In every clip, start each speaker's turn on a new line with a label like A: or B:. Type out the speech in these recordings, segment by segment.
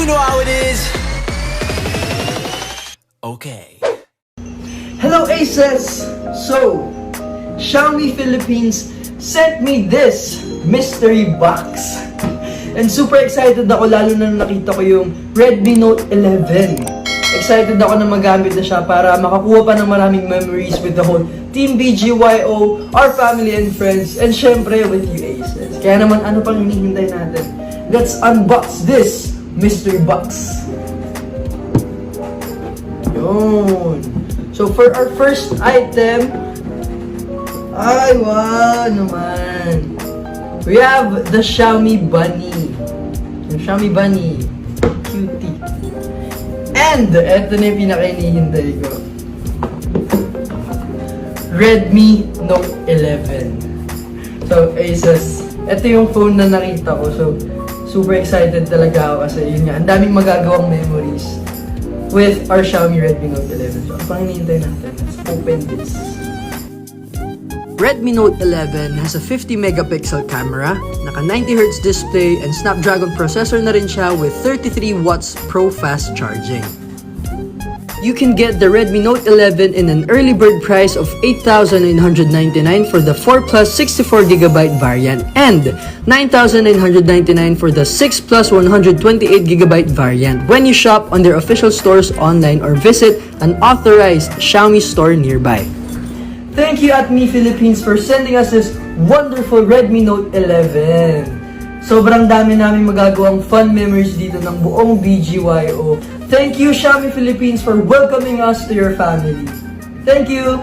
A: know how it is. Okay.
B: Hello Aces! So, Xiaomi Philippines sent me this mystery box. And super excited ako lalo na nakita ko yung Redmi Note 11. Excited ako na magamit na siya para makakuha pa ng maraming memories with the whole Team BGYO, our family and friends, and syempre with you Aces. Kaya naman ano pang hinihintay natin? Let's unbox this mystery box. Yun. So for our first item, ay wow naman. We have the Xiaomi Bunny. Yung Xiaomi Bunny. Cutie. And eto na yung pinaka-hinihintay ko. Redmi Note 11. So Asus, eto yung phone na nakita ko. So super excited talaga ako kasi yun nga, ang daming magagawang memories with our Xiaomi Redmi Note 11. So, ang pang hinihintay natin, let's open this. Redmi Note 11 has a 50 megapixel camera, naka 90Hz display, and Snapdragon processor na rin siya with 33 watts pro fast charging. You can get the Redmi Note 11 in an early bird price of 8,999 for the 4 plus 64GB variant and 9,999 for the 6 plus 128GB variant when you shop on their official stores online or visit an authorized Xiaomi store nearby. Thank you at Mi Philippines for sending us this wonderful Redmi Note 11. Sobrang dami namin magagawang fun memories dito ng buong BGYO. Thank you Xiaomi Philippines for welcoming us to your family. Thank you!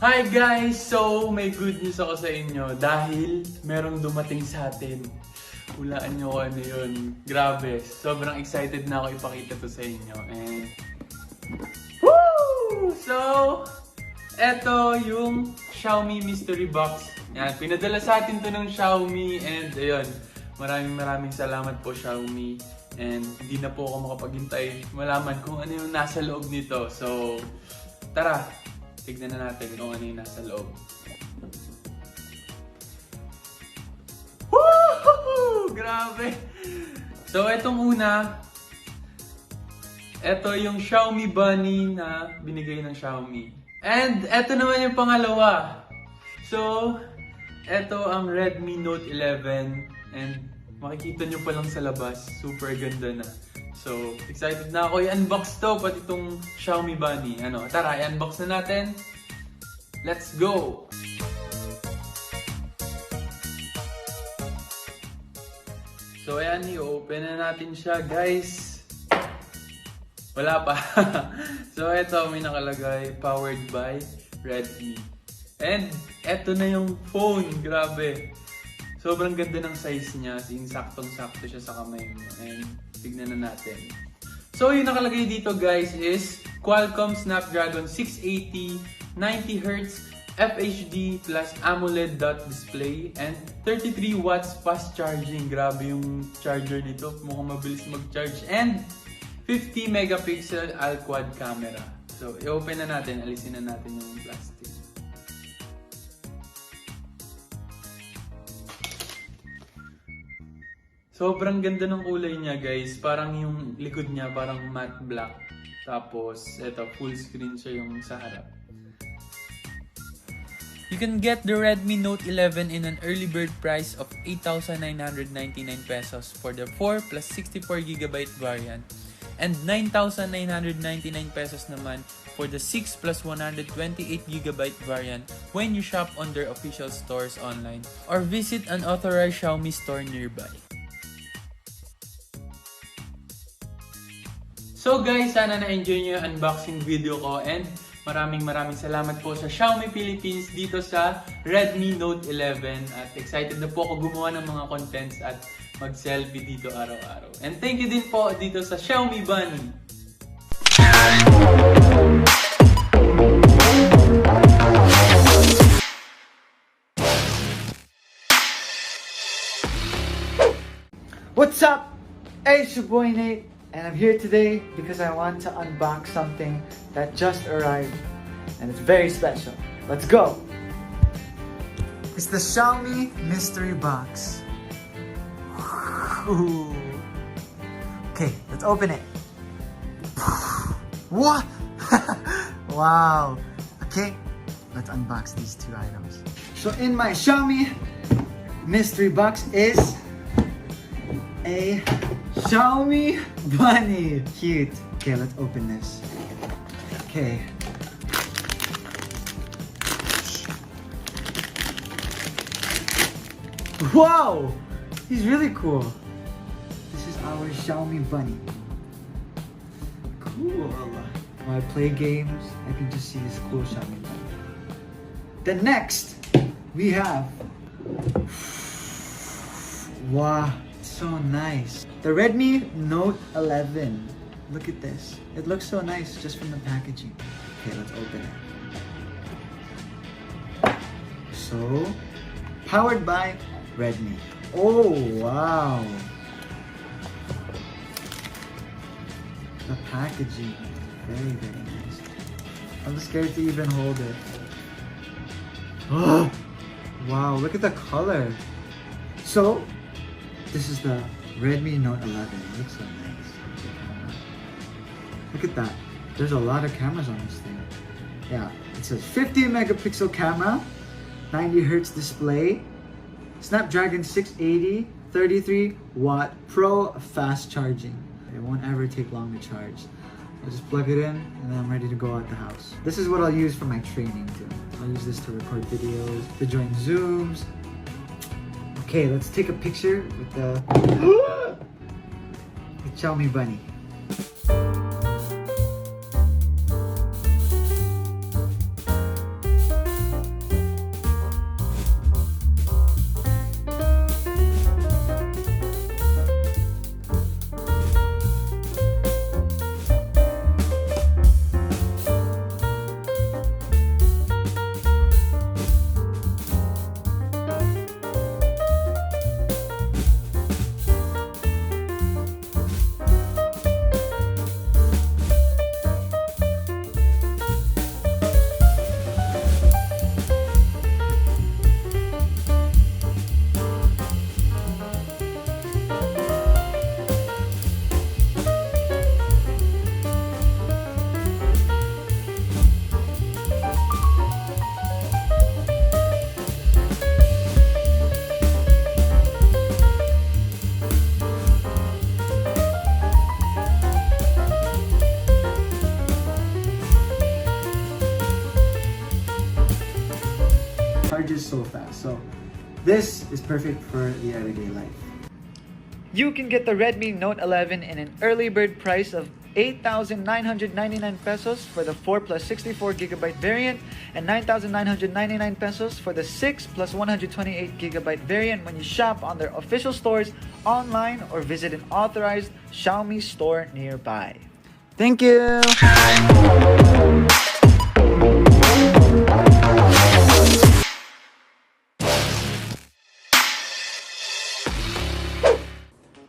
C: Hi guys! So, may good news ako sa inyo dahil merong dumating sa atin. Hulaan nyo kung ano yun. Grabe. Sobrang excited na ako ipakita to sa inyo. And woo! So, eto yung Xiaomi Mystery Box. Yan, pinadala sa atin to ng Xiaomi and ayun, maraming salamat po Xiaomi. And hindi na po ako makapaghintay malaman kung ano yung nasa loob nito. So, tara! Tignan na natin kung ano yung nasa loob. Woohoo! Grabe! So, etong una, eto yung Xiaomi Bunny na binigay ng Xiaomi. And eto naman yung pangalawa. So, eto ang Redmi Note 11. And makikita nyo pa lang sa labas, super ganda na. So, excited na ako i-unbox to, pati itong Xiaomi Bunny. Ano, tara, i-unbox na natin. Let's go! So, ayan, i-open na natin siya, guys. Wala pa. So, eto, may nakalagay, powered by Redmi. And, eto na yung phone. Grabe. Sobrang ganda ng size niya. Saktong-sakto siya sa kamay mo. And, tignan na natin. So, yung nakalagay dito guys is Qualcomm Snapdragon 680, 90Hz, FHD plus AMOLED dot display, and 33 watts fast charging. Grabe yung charger dito. Mukhang mabilis mag-charge. And 50 megapixel all-quad camera. So, i-open na natin. Alisin na natin yung plastic. Sobrang ganda ng kulay niya guys. Parang yung likod niya parang matte black. Tapos eto full screen siya yung sa harap. You can get the Redmi Note 11 in an early bird price of 8,999 pesos for the 4 plus 64GB variant and 9,999 pesos naman for the 6 plus 128GB variant when you shop on their official stores online or visit an authorized Xiaomi store nearby. So guys, sana na-enjoy nyo yung unboxing video ko and maraming salamat po sa Xiaomi Philippines dito sa Redmi Note 11 at excited na po ako gumawa ng mga contents at mag-selfie dito araw-araw. And thank you din po dito sa Xiaomi Bunny.
D: What's up? It's your boy Nate.
A: And I'm here today because I want to unbox something that just arrived and it's very special. Let's go! It's the Xiaomi mystery box. Ooh. Okay, let's open it. What? Wow. Okay, let's unbox these two items. So in my Xiaomi mystery box is a Xiaomi bunny. Cute. Okay, let's open this. Okay. Wow! He's really cool. This is our Xiaomi bunny. Cool. When I play games, I can just see this cool Xiaomi bunny. Then next, we have... Wow, it's so nice. The Redmi Note 11. Look at this. It looks so nice just from the packaging. Okay, let's open it. So, powered by Redmi. Oh, wow. The packaging is very, very nice. I'm scared to even hold it. Oh, wow, look at the color. So, this is the Redmi Note 11. It looks so nice. Look at that. There's a lot of cameras on this thing. Yeah, it says 50 megapixel camera, 90 hertz display, Snapdragon 680, 33 watt Pro fast charging. It won't ever take long to charge. I'll just plug it in and then I'm ready to go out the house. This is what I'll use for my training too. I'll use this to record videos, to join Zooms. Okay, let's take a picture with the Xiaomi bunny. Charges so fast. So this is perfect for the everyday life. You can get the Redmi Note 11 in an early bird price of 8,999 pesos for the 4 plus 64 gigabyte variant and 9,999 pesos for the 6 plus 128 gigabyte variant when you shop on their official stores online or visit an authorized Xiaomi store nearby. Thank you!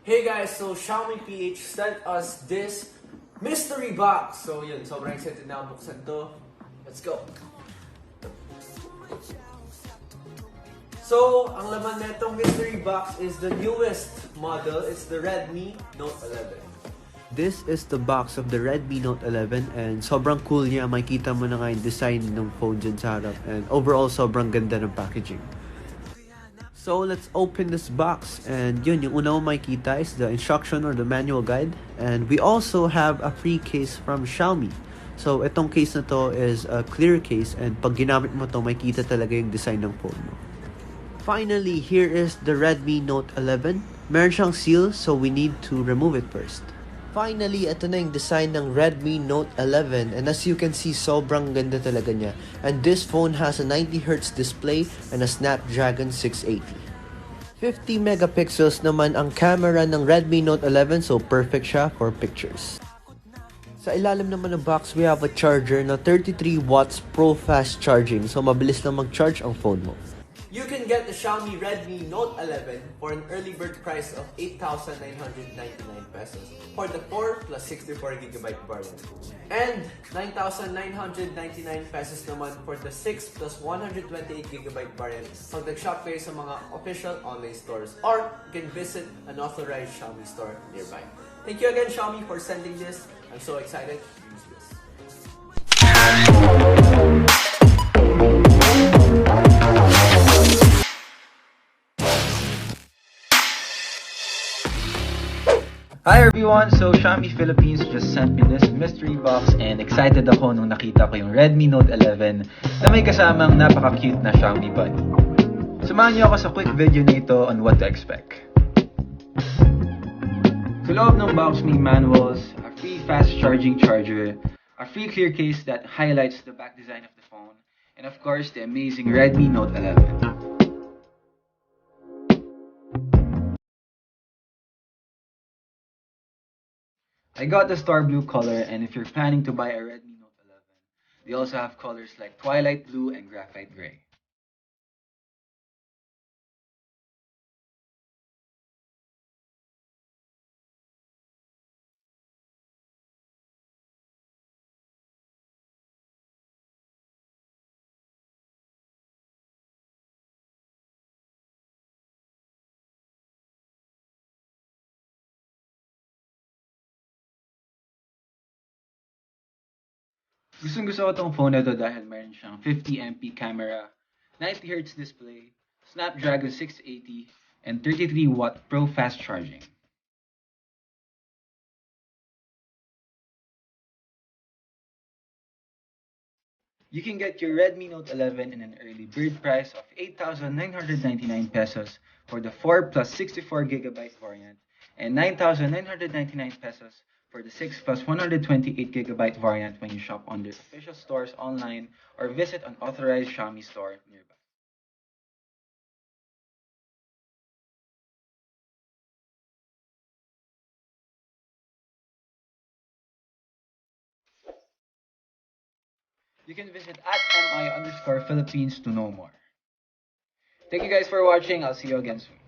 B: Hey guys, so Xiaomi PH sent us this mystery box. So yun, sobrang excited na ako buksan to. Let's go! So, ang laman na itong mystery box is the newest model. It's the Redmi Note 11. This is the box of the Redmi Note 11 and sobrang cool niya. Makikita mo na nga yung design ng phone dyan sa harap and overall sobrang ganda ng packaging. So let's open this box and yun, yung una mo makikita is the instruction or the manual guide and we also have a free case from Xiaomi. So itong case na to is a clear case and pag ginamit mo to makikita talaga yung design ng phone mo. Finally, here is the Redmi Note 11. Meron siyang seal so we need to remove it first. Finally, ito na yung design ng Redmi Note 11 and as you can see, sobrang ganda talaga niya. And this phone has a 90Hz display and a Snapdragon 680. 50 megapixels naman ang camera ng Redmi Note 11 so perfect siya for pictures. Sa ilalim naman ng box, we have a charger na 33 watts Pro fast charging so mabilis lang mag-charge ang phone mo.
D: You can get the Xiaomi Redmi Note 11 for an early bird price of 8,999 pesos for the 4 plus 64GB variant. And 9,999 pesos naman for the 6 plus 128GB variant pag nag-shop kayo sa mga official online stores or you can visit an authorized Xiaomi store nearby. Thank you again, Xiaomi, for sending this. I'm so excited to use this.
E: Hi everyone! So Xiaomi Philippines just sent me this mystery box and excited ako nung nakita ko yung Redmi Note 11 na may kasamang napaka-cute na Xiaomi bunny. Samahan niyo ako sa quick video na ito on what to expect. Sa loob ng box may manuals, a free fast charging charger, a free clear case that highlights the back design of the phone, and of course the amazing Redmi Note 11. I got the star blue color, and if you're planning to buy a Redmi Note 11, they also have colors like twilight blue and graphite gray. Gustong-gusto ko tong phone na to dahil meron siyang 50MP camera, 90Hz display, Snapdragon 680, and 33W Pro fast charging. You can get your Redmi Note 11 in an early bird price of 8,999 pesos for the 4 plus 64GB variant and 9,999 pesos for the 6 plus 128GB variant when you shop on their official stores online or visit an authorized Xiaomi store nearby. You can visit at @mi_Philippines to know more. Thank you guys for watching. I'll see you again soon.